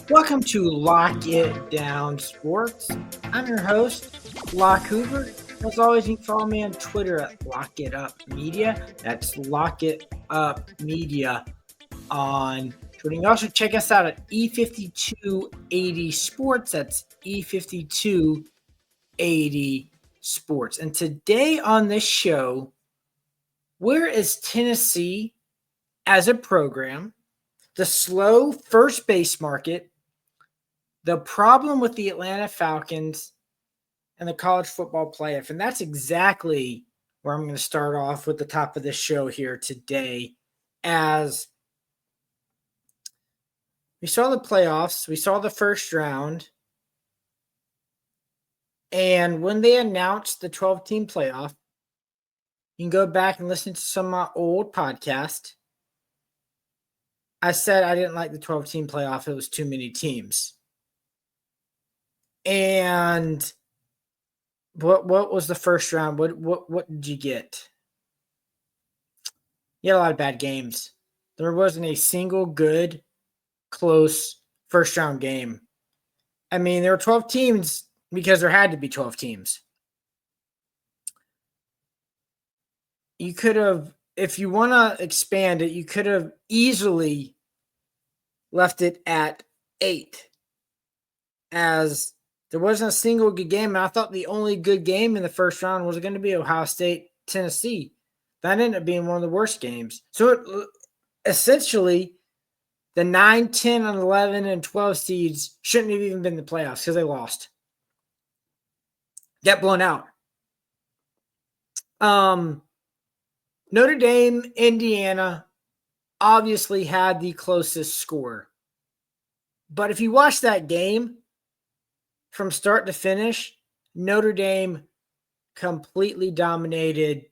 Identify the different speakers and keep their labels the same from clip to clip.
Speaker 1: Welcome to Lock It Down Sports. I'm your host, Locke Hoover. As always, you can follow me on Twitter at Lock It Up Media. That's Lock It Up Media on Twitter. You can also check us out at E5280 Sports. That's E5280 Sports. And today on this show, where is Tennessee as a program? The slow first base market, the problem with the Atlanta Falcons, and the college football playoff. And that's exactly where I'm going to start off with the top of this show here today. As we saw the playoffs, we saw the first round. And when they announced the 12-team playoff, you can go back and listen to some of my old podcasts. I said I didn't like the 12-team playoff. It was too many teams. And what was the first round? What did you get? You had a lot of bad games. There wasn't a single good, close first-round game. I mean, there were 12 teams because there had to be 12 teams. You could have, if you want to expand it, you could have easily left it at 8, as there wasn't a single good game. And I thought the only good game in the first round was going to be Ohio State, Tennessee. That ended up being one of the worst games. So essentially, the 9, 10, and 11, and 12 seeds shouldn't have even been in the playoffs because they lost. Got blown out. Notre Dame, Indiana obviously had the closest score. But if you watch that game from start to finish, Notre Dame completely dominated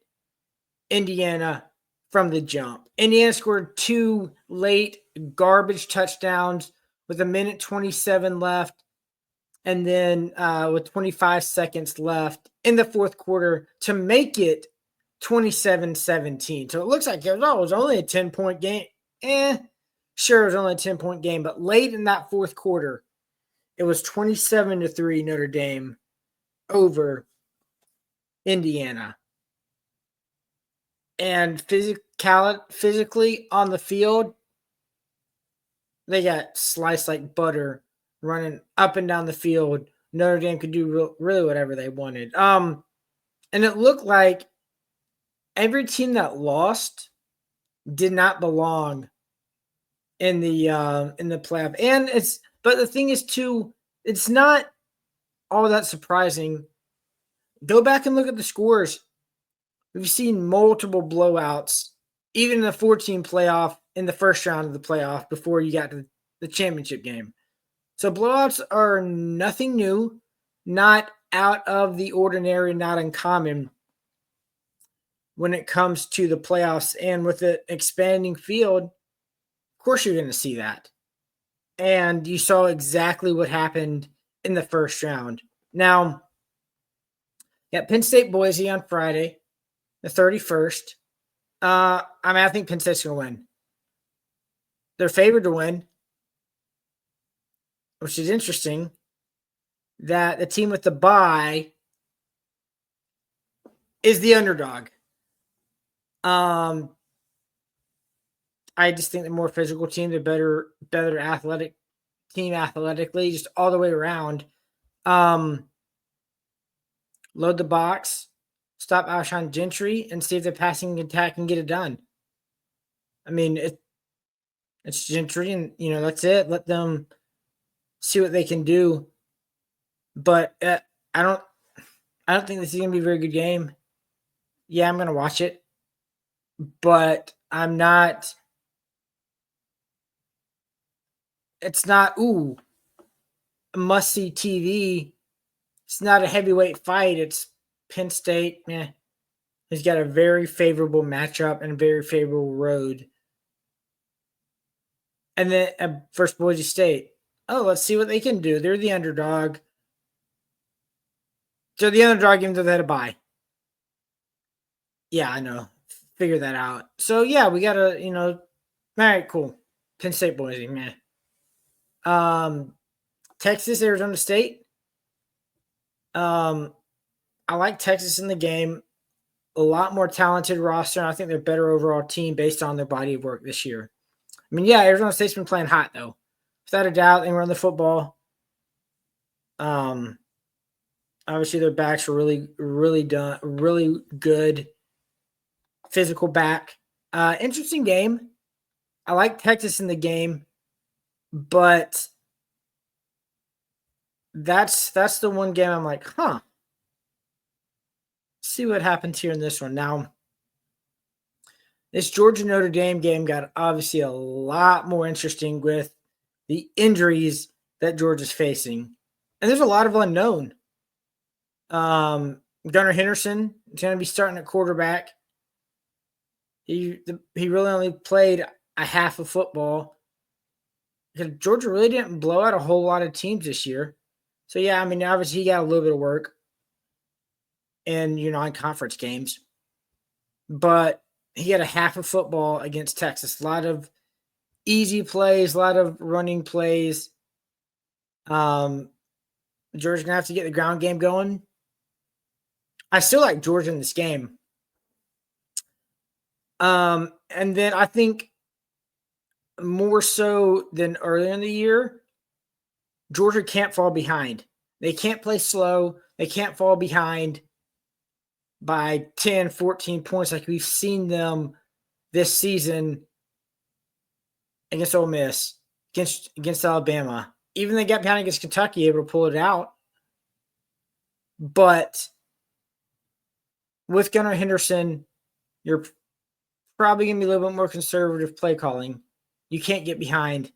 Speaker 1: Indiana from the jump. Indiana scored 2 late garbage touchdowns with 1:27 left, and then with 25 seconds left in the fourth quarter to make it 27-17. So it looks like it was only a 10-point game. Sure, it was only a 10-point game, but late in that fourth quarter, it was 27-3 Notre Dame over Indiana. And physically on the field, they got sliced like butter running up and down the field. Notre Dame could do really whatever they wanted. And it looked like every team that lost did not belong in the playoff. And but the thing is too, it's not all that surprising. Go back and look at the scores. We've seen multiple blowouts, even in the 14 playoff in the first round of the playoff before you got to the championship game. So blowouts are nothing new, not out of the ordinary, not uncommon when it comes to the playoffs. And with an expanding field, of course you're going to see that. And you saw exactly what happened in the first round. Now, you got Penn State Boise on Friday, the 31st. I think Penn State's going to win. They're favored to win, which is interesting, that the team with the bye is the underdog. I just think the more physical team, the better athletic team athletically, just all the way around. Load the box, stop Alshon Gentry, and see if the passing attack can get it done. I mean, it's Gentry, and that's it. Let them see what they can do. But I don't think this is gonna be a very good game. Yeah, I'm gonna watch it, but I'm not. It's not must see TV. It's not a heavyweight fight. It's Penn State. He's got a very favorable matchup and a very favorable road. And then first Boise State. Oh, let's see what they can do. They're the underdog. So the underdog even though they had a bye. Yeah, I know. Figure that out. So yeah, we gotta, all right, cool. Penn State Boise, man. Texas, Arizona State. I like Texas in the game. A lot more talented roster, and I think they're a better overall team based on their body of work this year. I mean, yeah, Arizona State's been playing hot though, without a doubt. They run the football. Obviously, their backs are really good. Physical back. Interesting game. I like Texas in the game, but that's the one game I'm like, huh. See what happens here in this one. Now, this Georgia Notre Dame game got obviously a lot more interesting with the injuries that Georgia's facing. And there's a lot of unknown. Gunnar Henderson is going to be starting at quarterback. He really only played a half of football because Georgia really didn't blow out a whole lot of teams this year. So, yeah, I mean, obviously he got a little bit of work in non-conference games. But he had a half of football against Texas. A lot of easy plays, a lot of running plays. Georgia's going to have to get the ground game going. I still like Georgia in this game. And then I think more so than earlier in the year, Georgia can't fall behind. They can't play slow. They can't fall behind by 10, 14 points like we've seen them this season against Ole Miss, against Alabama. Even they got behind against Kentucky, able to pull it out. But with Gunnar Henderson, you're probably going to be a little bit more conservative play calling. You can't get behind.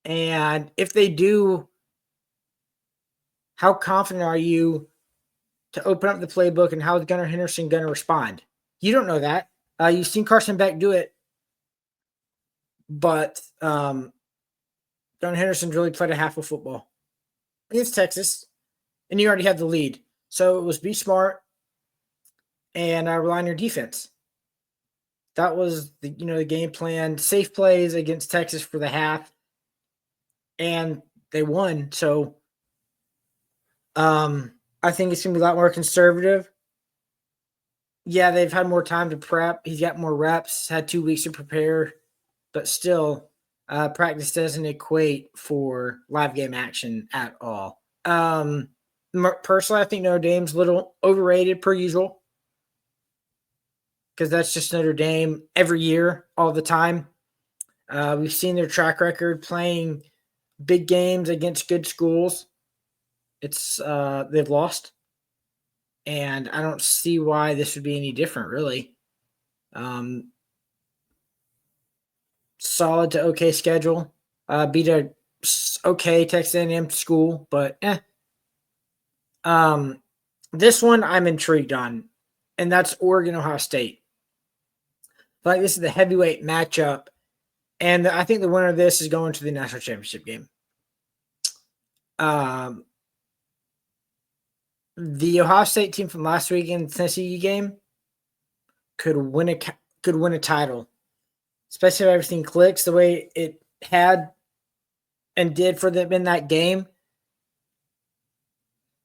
Speaker 1: And if they do, how confident are you to open up the playbook, and how is Gunnar Henderson going to respond? You don't know that. You've seen Carson Beck do it. But Gunnar Henderson's really played a half of football against Texas, and you already had the lead. So it was be smart and rely on your defense. That was the game plan. Safe plays against Texas for the half, and they won. So I think it's going to be a lot more conservative. Yeah, they've had more time to prep. He's got more reps, had 2 weeks to prepare, but still, practice doesn't equate for live game action at all. Personally, I think Notre Dame's a little overrated per usual, because that's just Notre Dame every year, all the time. We've seen their track record playing big games against good schools. They've lost, and I don't see why this would be any different, really. Solid to okay schedule. Beat a okay Texas A&M school, but this one I'm intrigued on, and that's Oregon Ohio State. Like, this is the heavyweight matchup, and I think the winner of this is going to the national championship game. The Ohio State team from last weekend Tennessee game could win a title, especially if everything clicks the way it had and did for them in that game.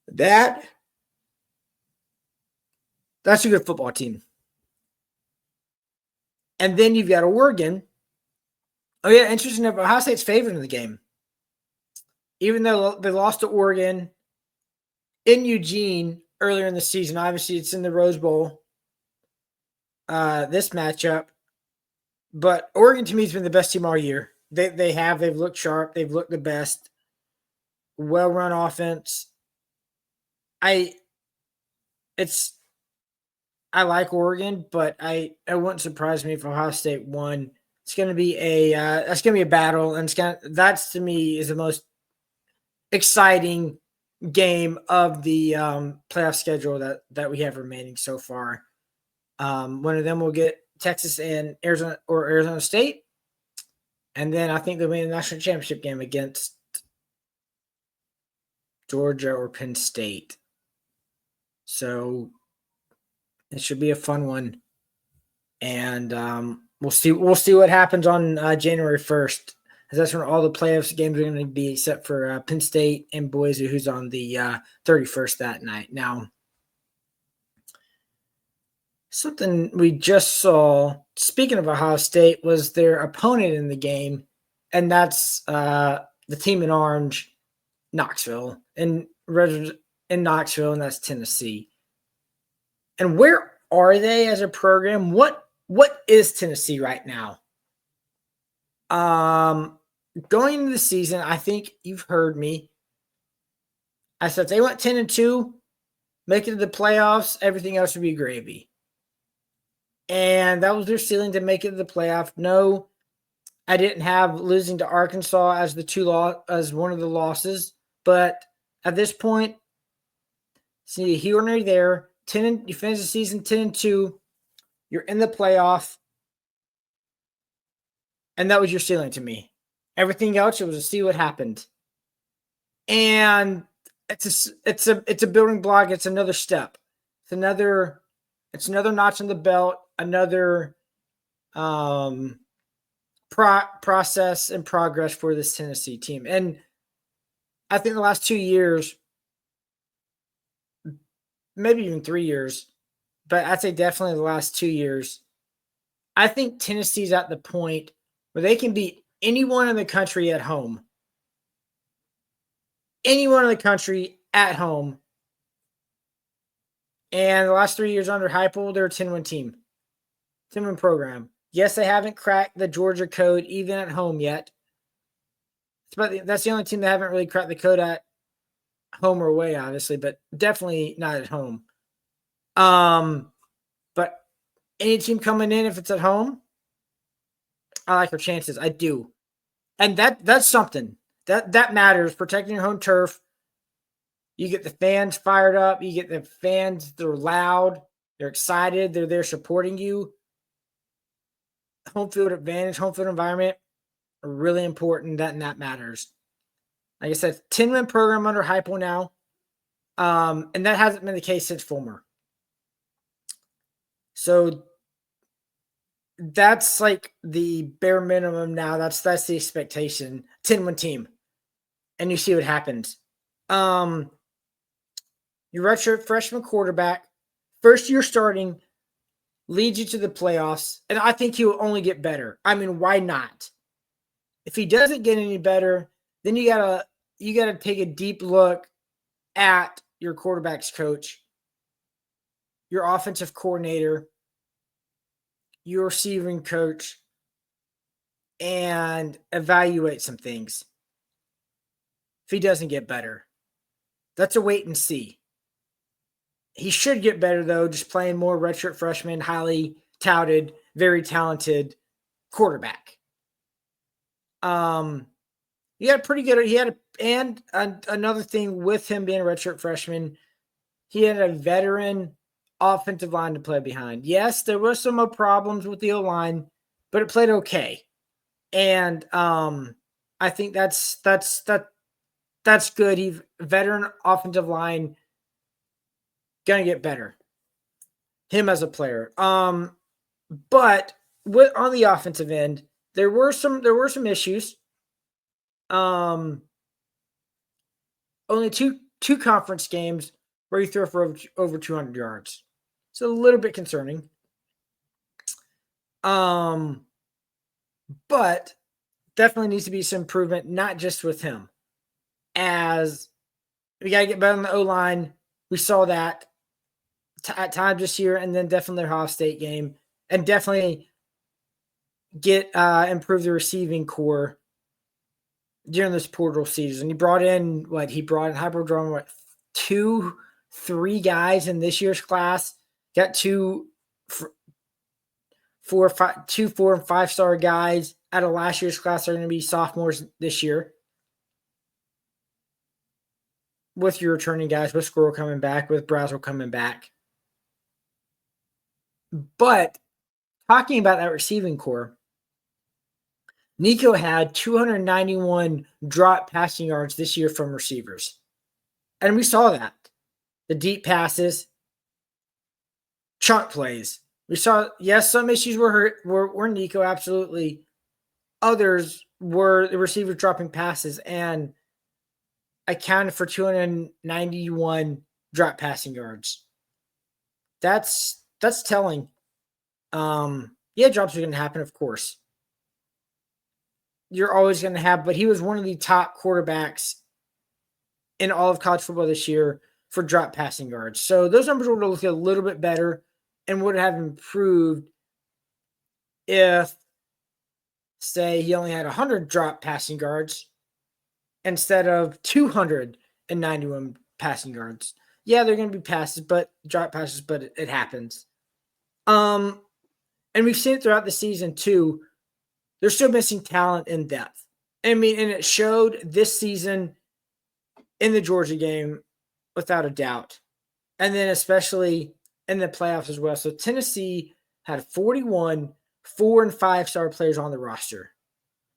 Speaker 1: That's a good football team. And then you've got Oregon. Oh, yeah, interesting enough, Ohio State's favored in the game. Even though they lost to Oregon in Eugene earlier in the season. Obviously, it's in the Rose Bowl, this matchup. But Oregon, to me, has been the best team all year. They've looked sharp. They've looked the best. Well-run offense. I like Oregon, but it wouldn't surprise me if Ohio State won. It's going to be a battle, and that's to me is the most exciting game of the playoff schedule that we have remaining so far. One of them will get Texas and Arizona State, and then I think they'll be in the national championship game against Georgia or Penn State. So it should be a fun one, and we'll see what happens on January 1st as that's when all the playoffs games are going to be, except for Penn State and Boise, who's on the 31st that night. Now, something we just saw, speaking of Ohio State, was their opponent in the game, and that's the team in orange, Knoxville, in Knoxville, and that's Tennessee. And where are they as a program? What is Tennessee right now? Going into the season, I think you've heard me. I said if they went 10-2, make it to the playoffs, everything else would be gravy. And that was their ceiling, to make it to the playoff. No, I didn't have losing to Arkansas as as one of the losses, but at this point, see here and there. You finish the season 10-2, you're in the playoff, and that was your ceiling to me. Everything else, it was to see what happened, and it's a building block. It's another step. It's another notch on the belt. Another process and progress for this Tennessee team. And I think the last 2 years, maybe even 3 years, but I'd say definitely the last 2 years, I think Tennessee's at the point where they can beat anyone in the country at home. Anyone in the country at home. And the last 3 years under Heupel, they're a 10-win team. 10-win program. Yes, they haven't cracked the Georgia code even at home yet. But that's the only team that haven't really cracked the code at home or away, obviously, but definitely not at home. But any team coming in, if it's at home, I like their chances. I do. And that's something. That matters. Protecting your home turf. You get the fans fired up. You get the fans, they're loud. They're excited. They're there supporting you. Home field advantage, home field environment are really important. That matters. Like I said, 10-win program under Heupel now. And that hasn't been the case since Fulmer. So that's like the bare minimum now. That's the expectation. 10-win team. And you see what happens. Your redshirt freshman quarterback, first year starting, leads you to the playoffs, and I think he will only get better. I mean, why not? If he doesn't get any better, then you gotta take a deep look at your quarterback's coach, your offensive coordinator, your receiving coach, and evaluate some things. If he doesn't get better, that's a wait and see. He should get better, though, just playing more redshirt freshman, highly touted, very talented quarterback. He had pretty good. Another thing with him being a redshirt freshman, he had a veteran offensive line to play behind. Yes, there were some problems with the O-line, but it played okay. And I think that's good. He's veteran offensive line. Gonna get better. Him as a player. But on the offensive end, there were some issues. Only two conference games where he threw for over 200 yards. It's a little bit concerning. But definitely needs to be some improvement, not just with him. As we got to get better on the O-line. We saw that at times this year, and then definitely their Ohio State game, and definitely improve the receiving core during this portal season. He brought in Hyperdrome, 2-3 guys in this year's class. Got 2 4 and 5-star guys out of last year's class are going to be sophomores this year. With your returning guys, with Squirrel coming back, with Brazel coming back. But talking about that receiving core, Nico had 291 drop passing yards this year from receivers. And we saw that. The deep passes, chunk plays. We saw, yes, some issues were Nico, absolutely. Others were the receivers dropping passes and accounted for 291 drop passing yards. That's telling. Yeah, drops are going to happen, of course. You're always going to have, but he was one of the top quarterbacks in all of college football this year for drop passing yards. So those numbers would look a little bit better and would have improved if, say, he only had 100 drop passing yards instead of 291 passing yards. Yeah, they're going to be passes, but drop passes, but it happens. And we've seen it throughout the season too. They're still missing talent in depth. I mean, and it showed this season in the Georgia game without a doubt. And then especially in the playoffs as well. So Tennessee had 41 4- and 5-star players on the roster,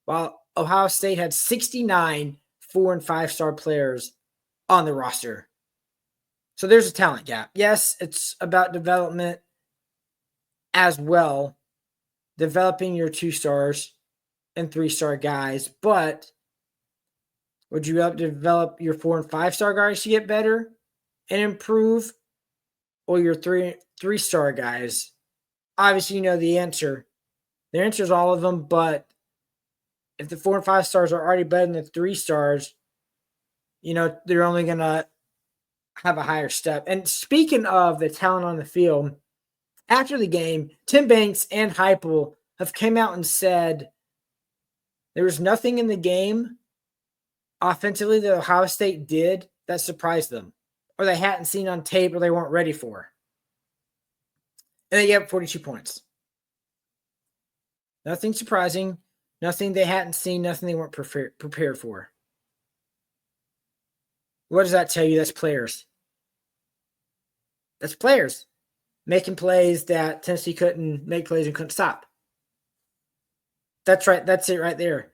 Speaker 1: while Ohio State had 69 4- and 5-star players on the roster. So there's a talent gap. Yes, it's about development as well, developing your 2-stars and 3-star guys, but would you help develop your 4- and 5-star guys to get better and improve, or your 3-star guys? Obviously, you know the answer. The answer is all of them, but if the 4- and 5-stars are already better than the 3-stars, you know, they're only going to have a higher step. And speaking of the talent on the field, after the game, Tim Banks and Heupel have came out and said there was nothing in the game offensively that Ohio State did that surprised them, or they hadn't seen on tape, or they weren't ready for. And they gave up 42 points. Nothing surprising, nothing they hadn't seen, nothing they weren't prepared for. What does that tell you? That's players. That's players making plays that Tennessee couldn't make plays and couldn't stop. That's right. That's it right there.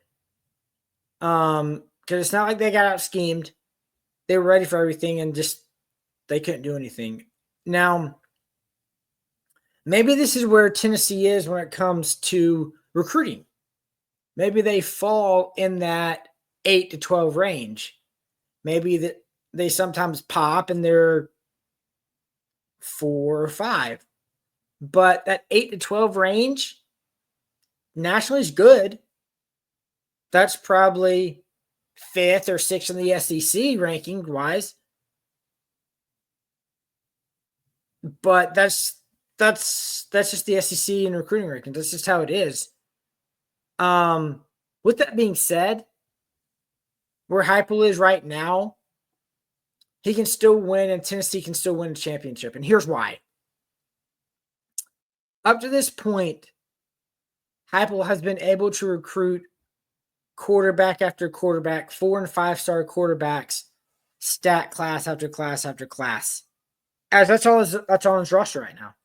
Speaker 1: Because it's not like they got out schemed. They were ready for everything and just they couldn't do anything. Now, maybe this is where Tennessee is when it comes to recruiting. Maybe they fall in that 8 to 12 range. Maybe that they sometimes pop and they're 4 or 5. But that 8 to 12 range nationally is good. That's probably 5th or 6th in the SEC ranking wise. But that's just the SEC and recruiting rankings. That's just how it is. With that being said, where Heupel is right now, he can still win, and Tennessee can still win a championship. And here's why. Up to this point, Heupel has been able to recruit quarterback after quarterback, 4- and 5-star quarterbacks, stat class after class after class. As that's all his roster right now.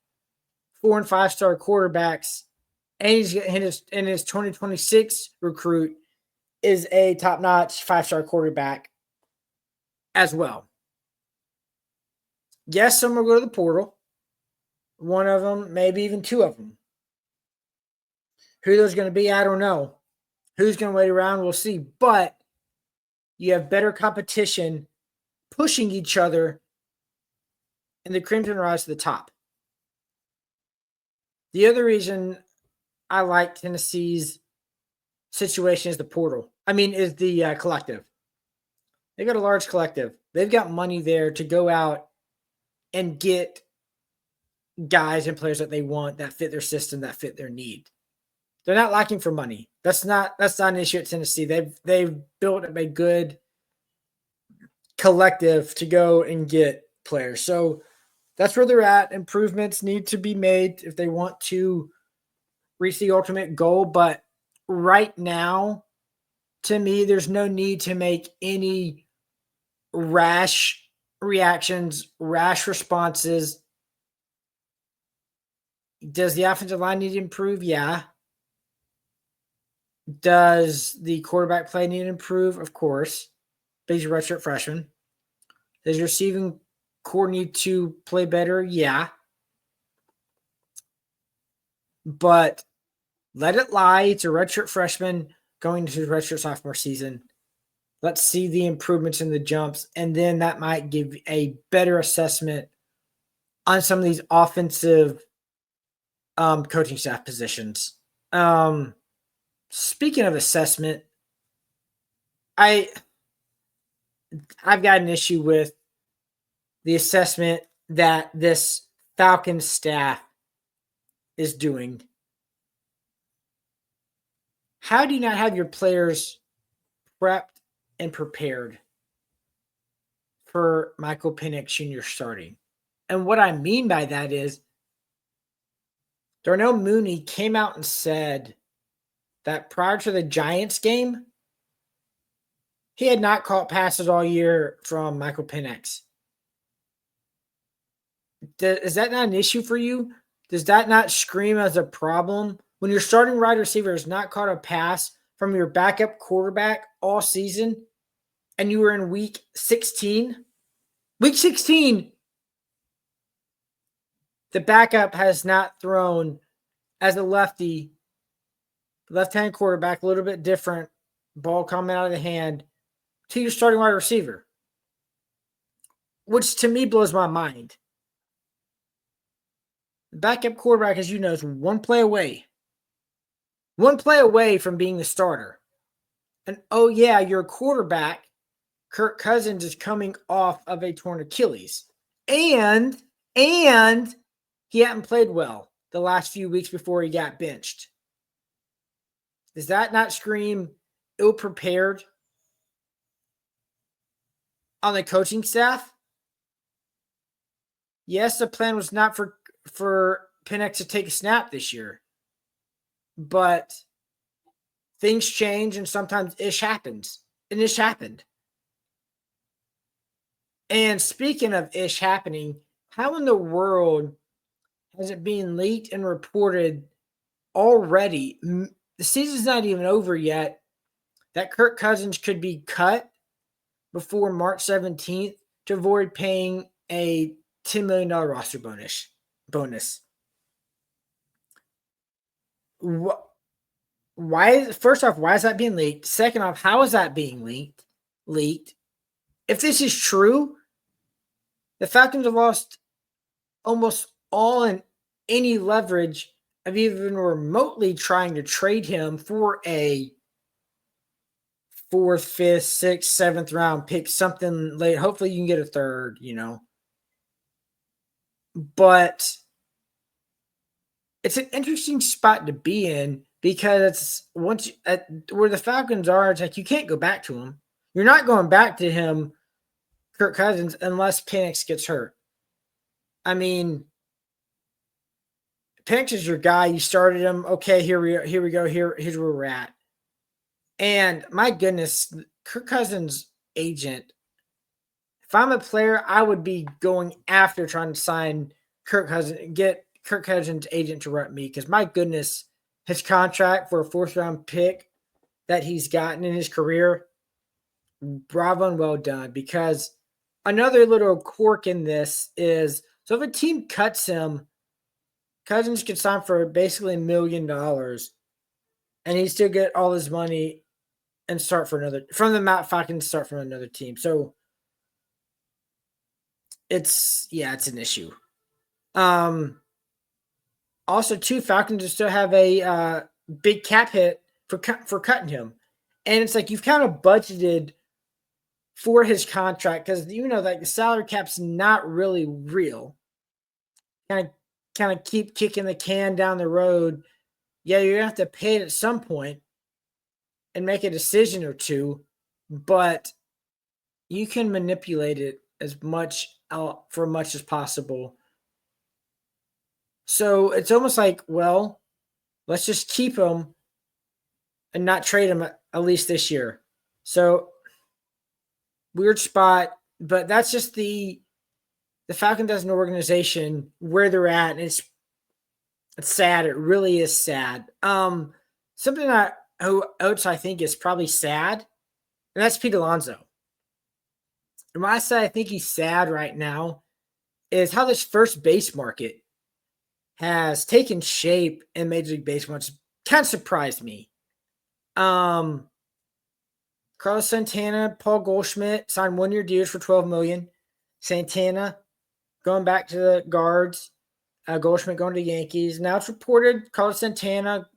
Speaker 1: 4- and 5-star quarterbacks, and he's in his 2026 recruit is a top-notch 5-star quarterback as well. Yes, some will go to the portal. One of them, maybe even 2 of them. Who those going to be, I don't know. Who's going to wait around, we'll see. But you have better competition pushing each other, and the Crimson rise to the top. The other reason I like Tennessee's situation is the portal. Is the collective. They've got a large collective. They've got money there to go out and get guys and players that they want, that fit their system, that fit their need. They're not lacking for money. That's not an issue at Tennessee. They've built up a good collective to go and get players. So that's where they're at. Improvements need to be made if they want to reach the ultimate goal. But right now, to me, there's no need to make any rash reactions, rash responses. Does the offensive line need to improve? Yeah. Does the quarterback play need to improve? Of course. But he's a redshirt freshman. Does your receiving core need to play better? Yeah. But let it lie. It's a redshirt freshman. going into his redshirt sophomore season. Let's see the improvements in the jumps, and then that might give a better assessment on some of these offensive coaching staff positions. Speaking of assessment, I've got an issue with the assessment that this Falcons staff is doing. How do you not have your players prepped and prepared for Michael Penix Jr. starting? And what I mean by that is Darnell Mooney came out and said that prior to the Giants game, he had not caught passes all year from Michael Penix. Is that not an issue for you? Does that not scream as a problem? When your starting wide receiver has not caught a pass from your backup quarterback all season, and you were in week 16? Week 16, the backup has not thrown as a lefty, left-hand quarterback, a little bit different, ball coming out of the hand, to your starting wide receiver, which to me blows my mind. The backup quarterback, as you know, is one play away from being the starter. And oh yeah, your quarterback, Kirk Cousins, is coming off of a torn Achilles. And he hadn't played well the last few weeks before he got benched. Does that not scream ill-prepared on the coaching staff? Yes, the plan was not for Penix to take a snap this year, but things change and sometimes ish happens. And ish happened. And speaking of ish happening, how in the world has it been leaked and reported already? The season's not even over yet, that Kirk Cousins could be cut before March 17th to avoid paying a $10 million roster bonus. First off, why is that being leaked? Second off, how is that being leaked? If this is true, the Falcons have lost almost all in any leverage of even remotely trying to trade him for a 4th, 5th, 6th, 7th round pick, something late. Hopefully you can get a 3rd, But it's an interesting spot to be in because where the Falcons are, it's like you can't go back to him. You're not going back to him, Kirk Cousins, unless Penix gets hurt. I mean, Penix is your guy. You started him. Okay, here we go. Here's where we're at. And my goodness, Kirk Cousins' agent, if I'm a player, I would be going after trying to sign Kirk Cousins, get Kirk Cousins' agent to rep me, because my goodness, his contract for a 4th round pick that he's gotten in his career, bravo and well done. Because another little quirk in this is, so if a team cuts him, Cousins could sign for basically $1 million, and he still get all his money and start for another from the Matt Falcons, start from another team. So it's an issue. Also, too, Falcons still have a big cap hit for cutting him, and it's like you've kind of budgeted for his contract because like the salary cap's not really real. Kind of keep kicking the can down the road. Yeah, you're gonna have to pay it at some point and make a decision or two, but you can manipulate it as much as possible. So it's almost like, well, let's just keep him and not trade him at least this year. So weird spot, but that's just the Falcons as an organization where they're at, and it's sad. It really is sad. Something else I think is probably sad, and that's Pete Alonso. And when I say I think he's sad right now, is how this first base market has taken shape in Major League Baseball. It's kind of surprised me. Carlos Santana, Paul Goldschmidt signed 1-year deals for $12 million. Santana going back to the guards. Goldschmidt going to the Yankees. Now it's reported Carlos Santana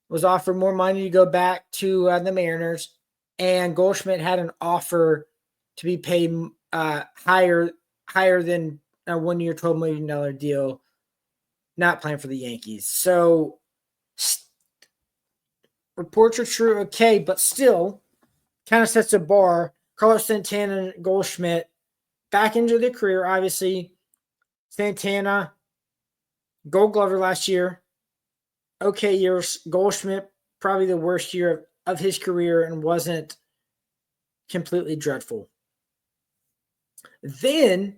Speaker 1: was offered more money to go back to the Mariners, and Goldschmidt had an offer to be paid higher than a 1-year, $12 million deal, not playing for the Yankees. So reports are true, okay, but still kind of sets a bar. Carlos Santana and Goldschmidt back into their career, obviously. Santana, Gold Glover last year. Okay years. Goldschmidt, probably the worst year of his career and wasn't completely dreadful. Then,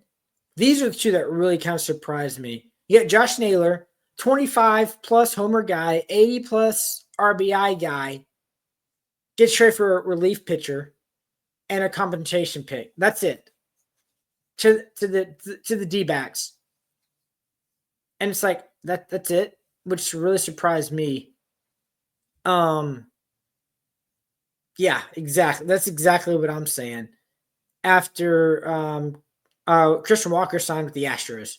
Speaker 1: these are the two that really kind of surprised me. You got Josh Naylor, 25-plus homer guy, 80-plus RBI guy, gets traded for a relief pitcher and a compensation pick. That's it. To the D-backs. And it's like, that's it, which really surprised me. Yeah, exactly. That's exactly what I'm saying. After Christian Walker signed with the Astros.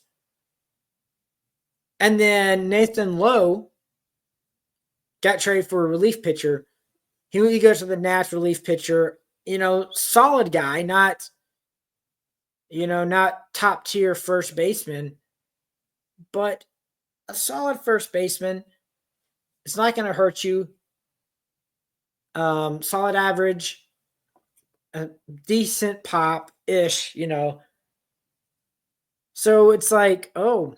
Speaker 1: And then Nathan Lowe got traded for a relief pitcher. He goes to the Nats relief pitcher. Solid guy, not top tier first baseman, but a solid first baseman. It's not going to hurt you. Solid average, a decent pop-ish, So it's like, oh,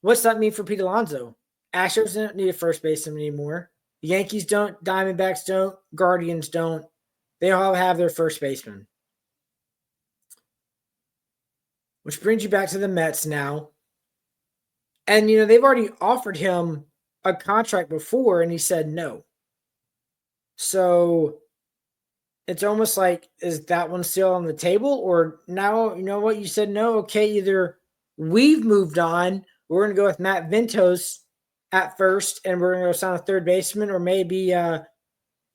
Speaker 1: what's that mean for Pete Alonso? Astros don't need a first baseman anymore. The Yankees don't, Diamondbacks don't, Guardians don't. They all have their first baseman. Which brings you back to the Mets now. And, they've already offered him a contract before, and he said no. So it's almost like, is that one still on the table? Or now, you know what, you said no. Okay, either we've moved on, we're going to go with Matt Ventos at first, and we're going to go sign a third baseman, or maybe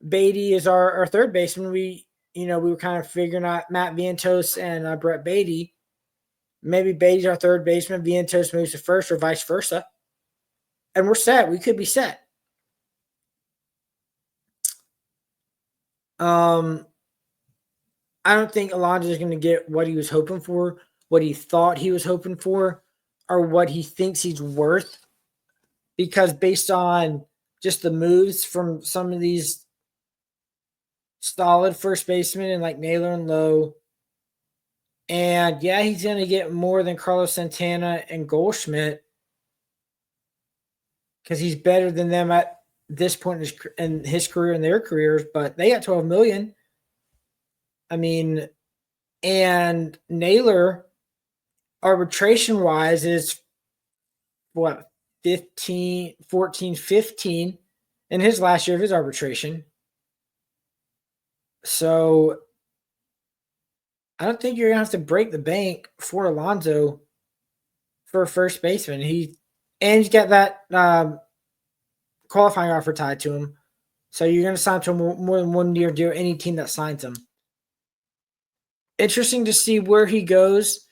Speaker 1: Beatty is our third baseman. We were kind of figuring out Matt Vientos and Brett Beatty. Maybe Beatty's our third baseman, Vientos moves to first, or vice versa. And we're set. We could be set. I don't think Alonso is going to get what he was hoping for, what he thought he was hoping for, or what he thinks he's worth. Because based on just the moves from some of these solid first basemen and like Naylor and Lowe, and yeah, he's going to get more than Carlos Santana and Goldschmidt because he's better than them at this point in his career and their careers, but they got $12 million. I mean, and Naylor, arbitration-wise, is what, 15 in his last year of his arbitration. So I don't think you're going to have to break the bank for Alonso for a first baseman. He's got that qualifying offer tied to him. So you're going to sign to him more than 1 year deal, any team that signs him. Interesting to see where he goes.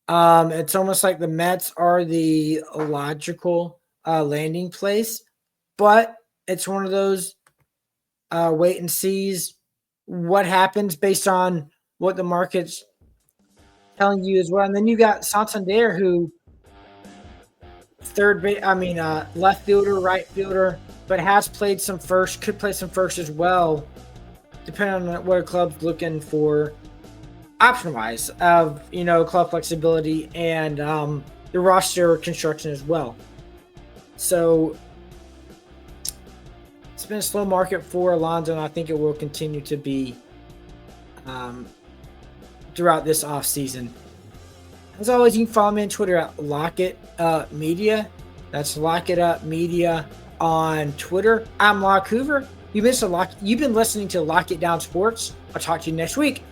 Speaker 1: It's almost like the Mets are the logical landing place, but it's one of those wait and sees what happens based on what the market's telling you as well. And then you got Santander, who left fielder, right fielder, but has played some first, could play some first as well, depending on what a club's looking for option-wise of, club flexibility and the roster construction as well. So it's been a slow market for Alonso, and I think it will continue to be throughout this offseason. As always, you can follow me on Twitter at Lock It Up Media. That's Lock It Up Media on Twitter. I'm Locke Hoover. You've been listening to Lock It Down Sports. I'll talk to you next week.